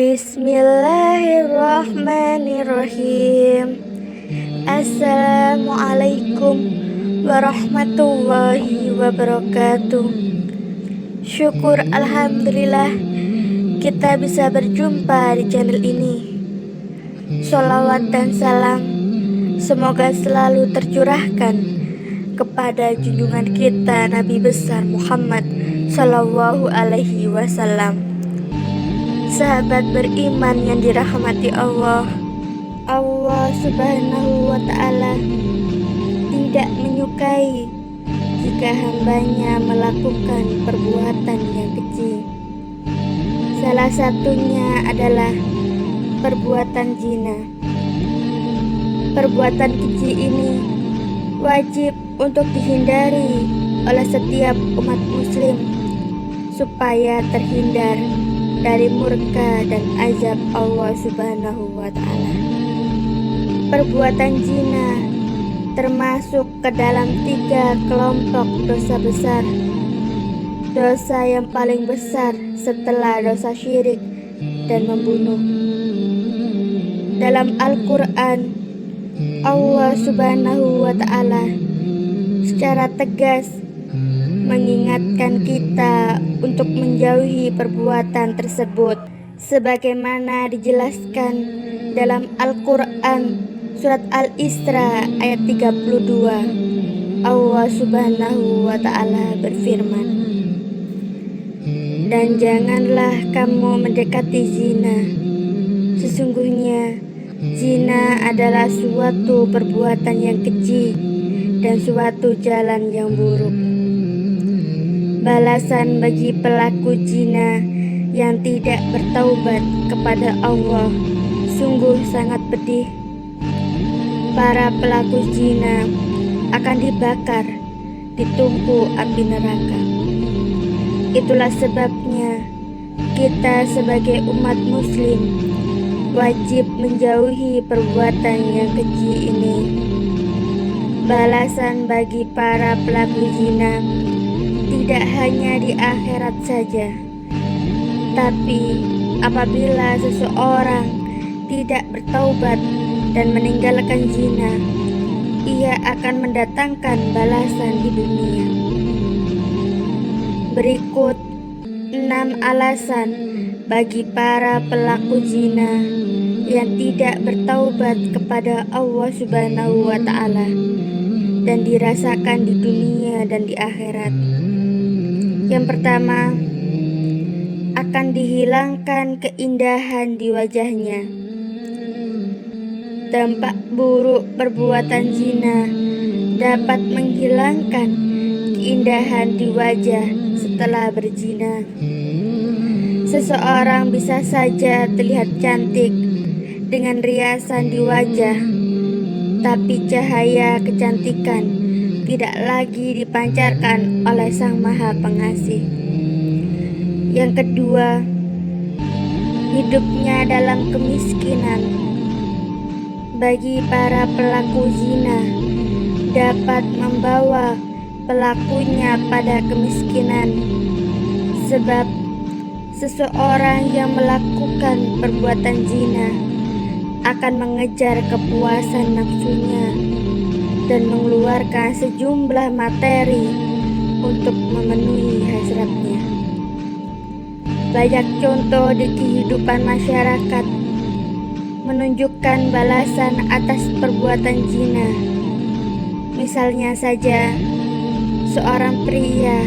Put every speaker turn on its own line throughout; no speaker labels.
Bismillahirrahmanirrahim. Assalamualaikum warahmatullahi wabarakatuh. Syukur alhamdulillah kita bisa berjumpa di channel ini. Sholawat dan salam semoga selalu tercurahkan kepada junjungan kita Nabi besar Muhammad Sallallahu Alaihi Wasallam. Sahabat beriman yang dirahmati Allah, Allah Subhanahu wa Ta'ala tidak menyukai jika hambanya melakukan perbuatan yang keji. Salah satunya adalah perbuatan zina. Perbuatan keji ini wajib untuk dihindari oleh setiap umat muslim supaya terhindar dari murka dan azab Allah Subhanahu wa Ta'ala. Perbuatan zina termasuk ke dalam 3 kelompok dosa besar. Dosa yang paling besar setelah dosa syirik dan membunuh. Dalam Al-Quran, Allah Subhanahu wa Ta'ala secara tegas mengingatkan kita untuk menjauhi perbuatan tersebut sebagaimana dijelaskan dalam Al-Quran surat Al-Isra ayat 32. Allah Subhanahu wa Ta'ala berfirman, "Dan janganlah kamu mendekati zina. Sesungguhnya zina adalah suatu perbuatan yang keji dan suatu jalan yang buruk. Balasan bagi pelaku zina yang tidak bertaubat kepada Allah sungguh sangat pedih. Para pelaku zina akan dibakar di tungku api neraka. Itulah sebabnya kita sebagai umat muslim wajib menjauhi perbuatan yang keji ini. Balasan bagi para pelaku zina tidak hanya di akhirat saja, tapi apabila seseorang tidak bertaubat dan meninggalkan zina, ia akan mendatangkan balasan di dunia. Berikut 6 alasan bagi para pelaku zina yang tidak bertaubat kepada Allah Subhanahu wa Ta'ala dan dirasakan di dunia dan di akhirat. Yang pertama, akan dihilangkan keindahan di wajahnya. Dampak buruk perbuatan zina dapat menghilangkan keindahan di wajah setelah berzina. Seseorang bisa saja terlihat cantik dengan riasan di wajah, tapi cahaya kecantikan tidak lagi dipancarkan oleh Sang Maha Pengasih. Yang kedua, hidupnya dalam kemiskinan. Bagi para pelaku zina dapat membawa pelakunya pada kemiskinan, sebab seseorang yang melakukan perbuatan zina akan mengejar kepuasan nafsunya dan mengeluarkan sejumlah materi untuk memenuhi hasratnya. Banyak contoh di kehidupan masyarakat menunjukkan balasan atas perbuatan zina. Misalnya saja, seorang pria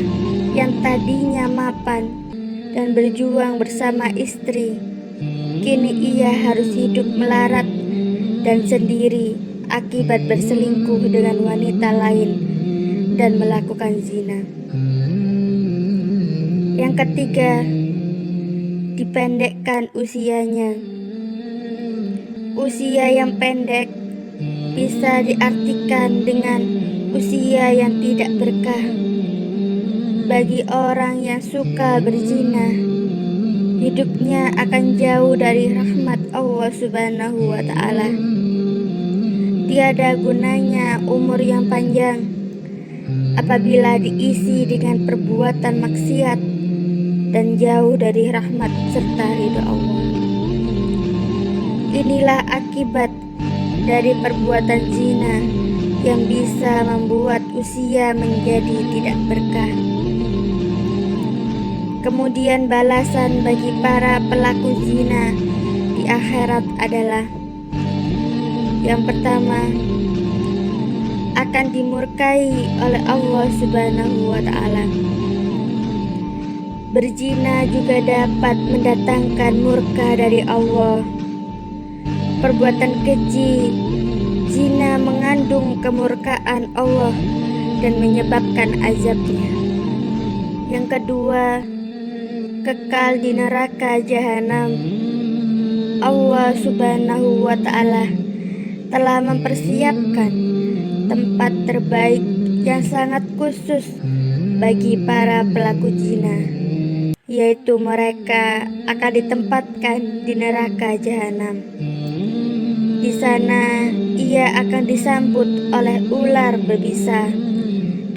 yang tadinya mapan dan berjuang bersama istri, kini ia harus hidup melarat dan sendiri akibat berselingkuh dengan wanita lain dan melakukan zina. Yang ketiga, dipendekkan usianya. Usia yang pendek bisa diartikan dengan usia yang tidak berkah. Bagi orang yang suka berzina, hidupnya akan jauh dari rahmat Allah Subhanahu wa Ta'ala. Tiada gunanya umur yang panjang apabila diisi dengan perbuatan maksiat dan jauh dari rahmat serta ridha Allah. Inilah akibat dari perbuatan zina yang bisa membuat usia menjadi tidak berkah. Kemudian balasan bagi para pelaku zina di akhirat adalah: yang pertama, akan dimurkai oleh Allah Subhanahu wa Ta'ala. Berzina juga dapat mendatangkan murka dari Allah. Perbuatan keji zina mengandung kemurkaan Allah dan menyebabkan azabnya. Yang kedua, kekal di neraka jahanam. Allah Subhanahu wa Ta'ala telah mempersiapkan tempat terbaik yang sangat khusus bagi para pelaku zina, yaitu mereka akan ditempatkan di neraka jahanam. Di sana ia akan disambut oleh ular berbisa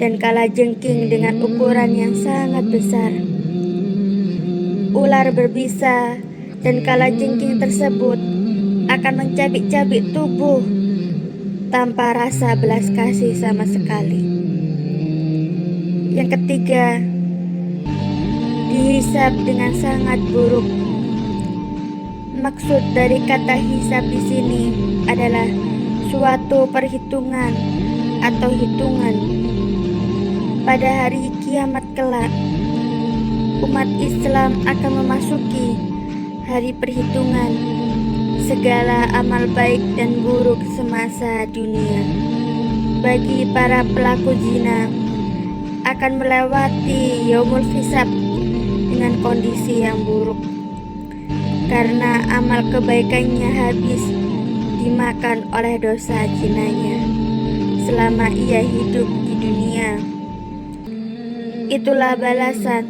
dan kalajengking dengan ukuran yang sangat besar. Ular berbisa dan kalajengking tersebut akan mencabik-cabik tubuh tanpa rasa belas kasih sama sekali. Yang ketiga, dihisab dengan sangat buruk. Maksud dari kata hisab di sini adalah suatu perhitungan atau hitungan. Pada hari kiamat kelak, umat Islam akan memasuki hari perhitungan segala amal baik dan buruk semasa dunia. Bagi para pelaku zina akan melewati yaumul hisab dengan kondisi yang buruk, karena amal kebaikannya habis dimakan oleh dosa zinanya selama ia hidup di dunia. Itulah balasan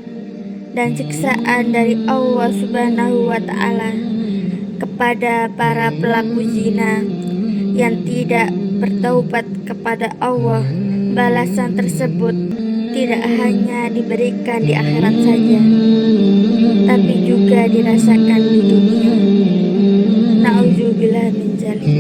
dan siksaan dari Allah Subhanahu wa Ta'ala kepada para pelaku zina yang tidak bertaubat kepada Allah. Balasan tersebut tidak hanya diberikan di akhirat saja, tapi juga dirasakan di dunia. Nauzubillah min dzalik.